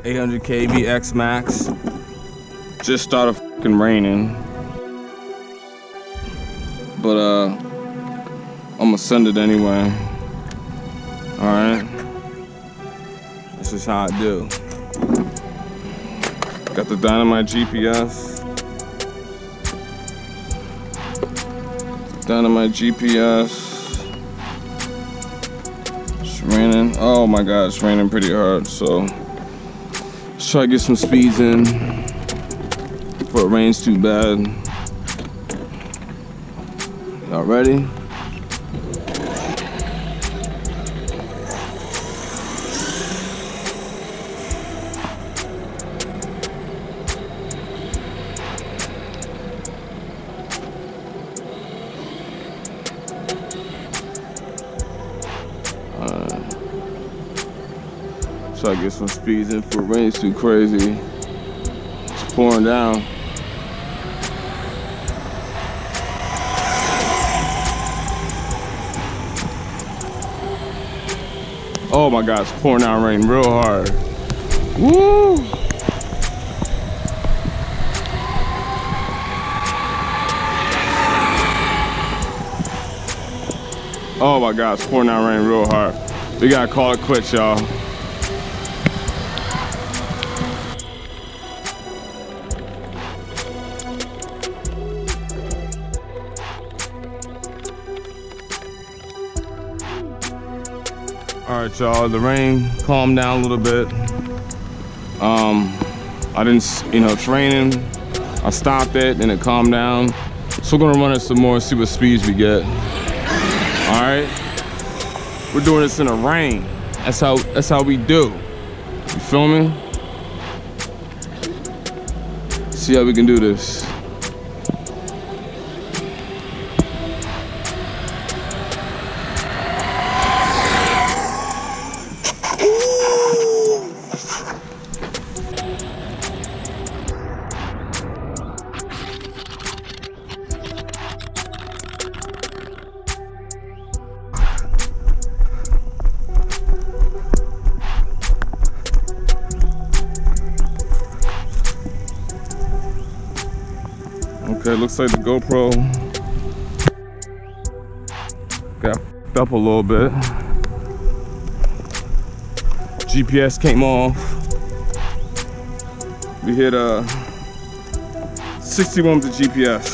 800 kV X-MAXX. Just started fucking raining, but I'm gonna send it anyway. All right, this is how I do. Got the Dynamite GPS. Dynamite GPS. It's raining. Oh my God, it's raining pretty hard. So let's try to get some speeds in before it rains too bad. Y'all ready? Try to get some speeds in before it rains too crazy. It's pouring down. Oh my God, it's pouring down rain real hard. Woo! Oh my God, it's pouring down rain real hard. We gotta call it quits, y'all. All right, y'all, the rain calmed down a little bit. I didn't, it's raining. I stopped it and it calmed down. So we're gonna run it some more and see what speeds we get. All right, we're doing this in the rain. That's how we do. You feel me? See how we can do this. Okay, looks like the GoPro got f***ed up a little bit. GPS came off. We hit 61 with the GPS.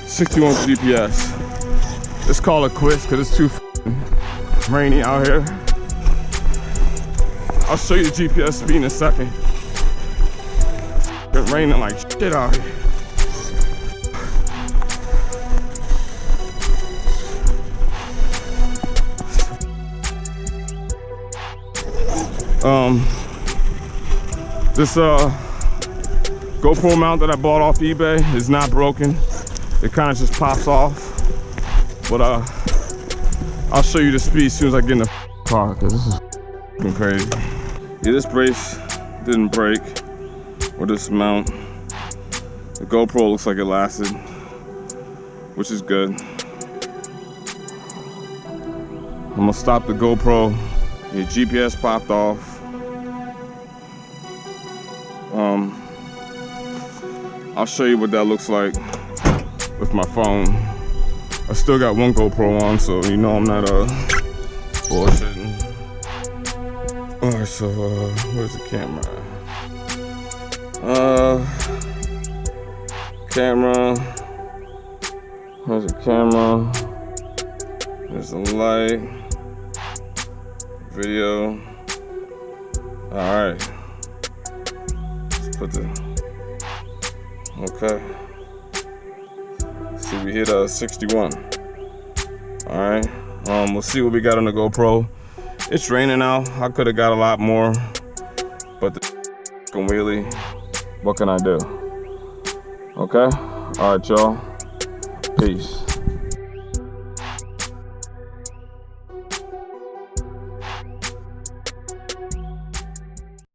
61 with the GPS. Let's call it quits because it's too rainy out here. I'll show you the GPS speed in a second. It's raining like shit out here. This GoPro mount that I bought off eBay is not broken. It kind of just pops off. But I'll show you the speed as soon as I get in the car because this is f***ing crazy. Yeah, this brace didn't break, or this mount. The GoPro looks like it lasted, which is good. I'm gonna stop the GoPro. Your GPS popped off. I'll show you what that looks like with my phone. I still got one GoPro on, so you know I'm not bullshitting. All right, so where's the camera? Where's the camera? There's the light. Video. All right. Let's put the. Okay. See, we hit 61. All right. We'll see what we got on the GoPro. It's raining out. I could have got a lot more, but the wheelie. What can I do? Okay. All right, y'all. Peace.